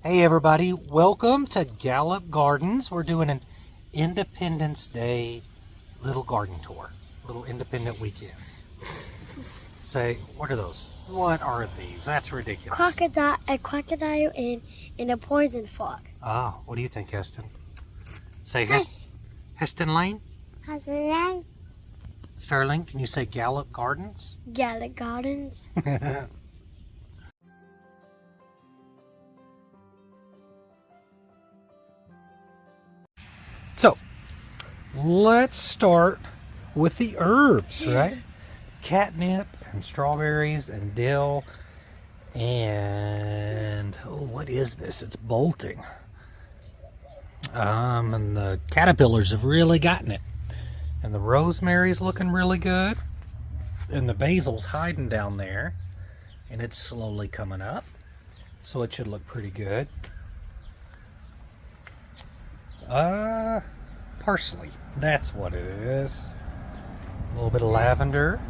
Hey everybody, welcome to Gallup Gardens. We're doing an Independence Day little garden tour, little independent weekend. Say, what are those? What are these? That's ridiculous. A crocodile and a poison frog. Ah, what do you think, Heston? Say, Hey. Heston Lane? Hassan Sterling, can you say Gallup Gardens? Gallup Gardens. So, let's start with the herbs, right? Catnip and strawberries and dill and what is this? It's bolting. And the caterpillars have really gotten it. And the rosemary's looking really good. And the basil's hiding down there. And it's slowly coming up. So it should look pretty good. Parsley. That's what it is. A little bit of lavender.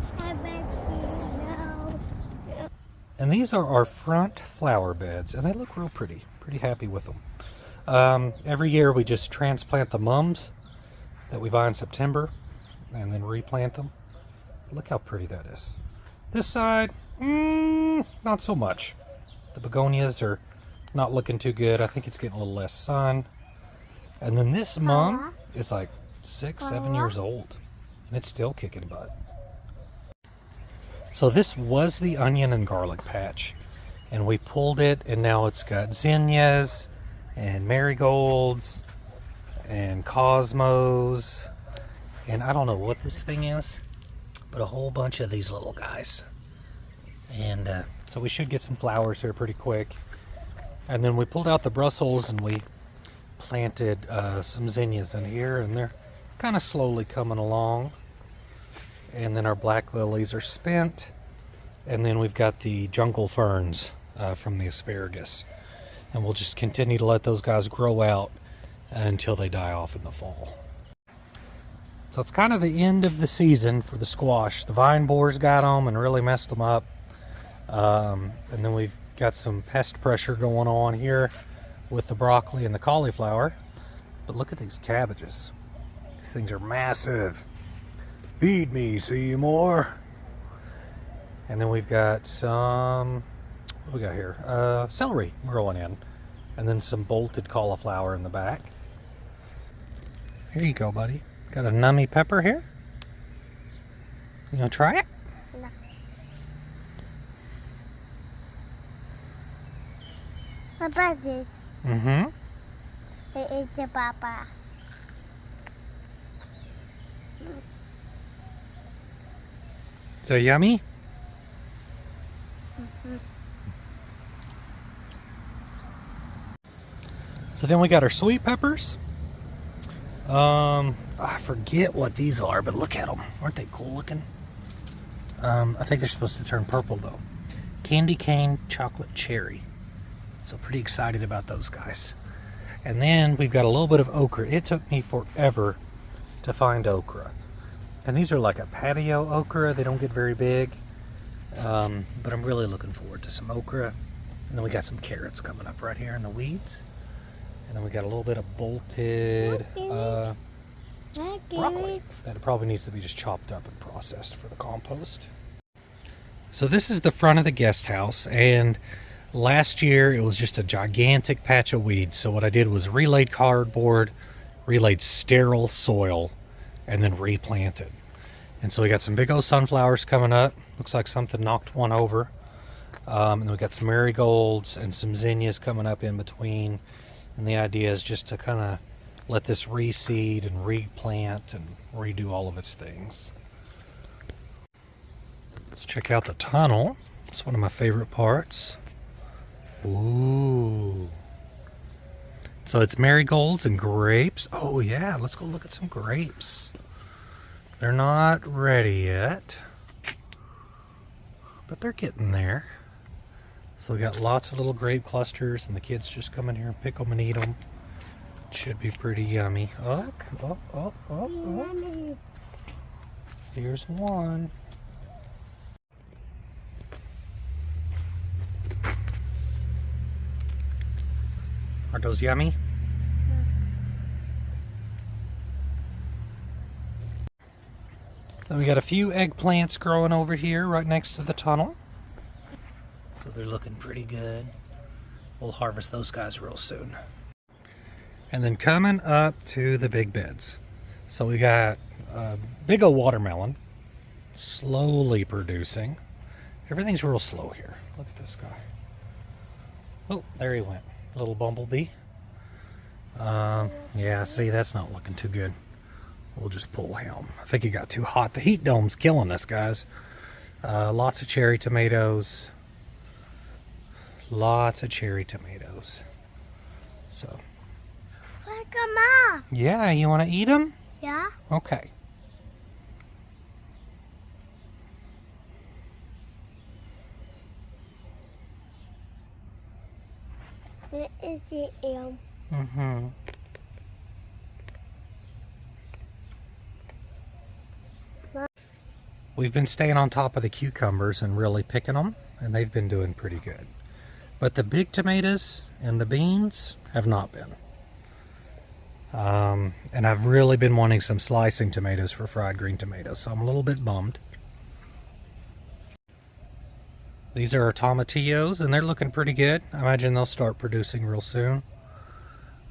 And these are our front flower beds. And they look real pretty. Pretty happy with them. Every year we just transplant the mums that we buy in September and then replant them. Look how pretty that is. This side, not so much. The begonias are not looking too good. I think it's getting a little less sun. And then this mum is like 6-7 years old and it's still kicking butt. So this was the onion and garlic patch and we pulled it and now it's got zinnias and marigolds and cosmos and I don't know what this thing is, but a whole bunch of these little guys. And so we should get some flowers here pretty quick. And then we pulled out the Brussels and we planted some zinnias in here and they're kind of slowly coming along. And then our black lilies are spent. And then we've got the jungle ferns from the asparagus. And we'll just continue to let those guys grow out until they die off in the fall. So it's kind of the end of the season for the squash. The vine borers got them and really messed them up. And then we've got some pest pressure going on here with the broccoli and the cauliflower. But look at these cabbages. These things are massive. Feed me, Seymour. And then we've got some, what do we got here? Celery growing in. And then some bolted cauliflower in the back. Here you go, buddy. Got a nummy pepper here. You gonna try it? No. Papa did. Mm-hmm. He ate the papa. So yummy? So then we got our sweet peppers. I forget what these are, but look at them. Aren't they cool looking? I think they're supposed to turn purple though. Candy cane chocolate cherry. So pretty excited about those guys. And then we've got a little bit of okra. It took me forever to find okra. And these are like a patio okra. They don't get very big. But I'm really looking forward to some okra. And then we got some carrots coming up right here in the weeds. And then we got a little bit of bolted broccoli that probably needs to be just chopped up and processed for the compost. So this is the front of the guest house, and last year it was just a gigantic patch of weeds. So what I did was relayed cardboard, relayed sterile soil, and then replanted. And so we got some big old sunflowers coming up. Looks like something knocked one over. And then we got some marigolds and some zinnias coming up in between. And the idea is just to kind of let this reseed and replant and redo all of its things. Let's check out the tunnel. It's one of my favorite parts. Ooh. So it's marigolds and grapes. Oh yeah, let's go look at some grapes. They're not ready yet, but they're getting there. So we got lots of little grape clusters and the kids just come in here and pick them and eat them. Should be pretty yummy. Oh. Here's one. Are those yummy? Then we got a few eggplants growing over here right next to the tunnel. So they're looking pretty good. We'll harvest those guys real soon. And then coming up to the big beds. So we got a big old watermelon, slowly producing. Everything's real slow here. Look at this guy. Oh, there he went. Little bumblebee. Yeah, see, that's not looking too good. We'll just pull him. I think he got too hot. The heat dome's killing us, guys. Lots of cherry tomatoes. Lots of cherry tomatoes. So. Look them up. Yeah, you want to eat them? Yeah. Okay. Where is the elm? Mm-hmm. We've been staying on top of the cucumbers and really picking them, and they've been doing pretty good. But the big tomatoes and the beans have not been. And I've really been wanting some slicing tomatoes for fried green tomatoes, so I'm a little bit bummed. These are our tomatillos, and they're looking pretty good. I imagine they'll start producing real soon.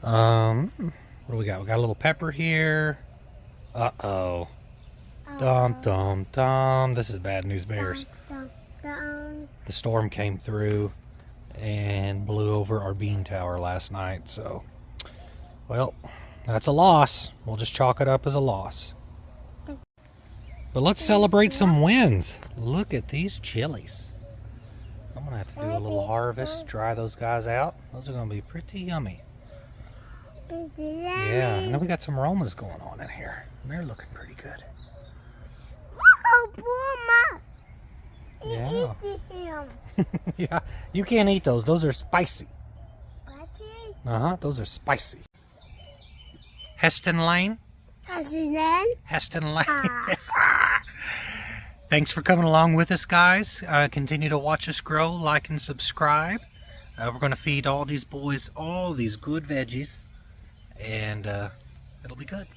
What do we got? We got a little pepper here. Uh-oh. Dum, dum, dum. This is bad news bears. The storm came through and blew over our bean tower last night, so, well, that's a loss. We'll just chalk it up as a loss. But let's celebrate some wins. Look at these chilies. I'm gonna have to do a little harvest, dry those guys out. Those are gonna be pretty yummy. Yeah, and then we got some aromas going on in here. They're looking pretty good. Oh, poor Mom. Yeah. Eat him. Yeah, you can't eat those. Those are spicy. Spicy? Uh-huh, those are spicy. Heston Lane? That's his name? Heston Lane. Thanks for coming along with us, guys. Continue to watch us grow, like and subscribe. We're going to feed all these boys all these good veggies, and it'll be good.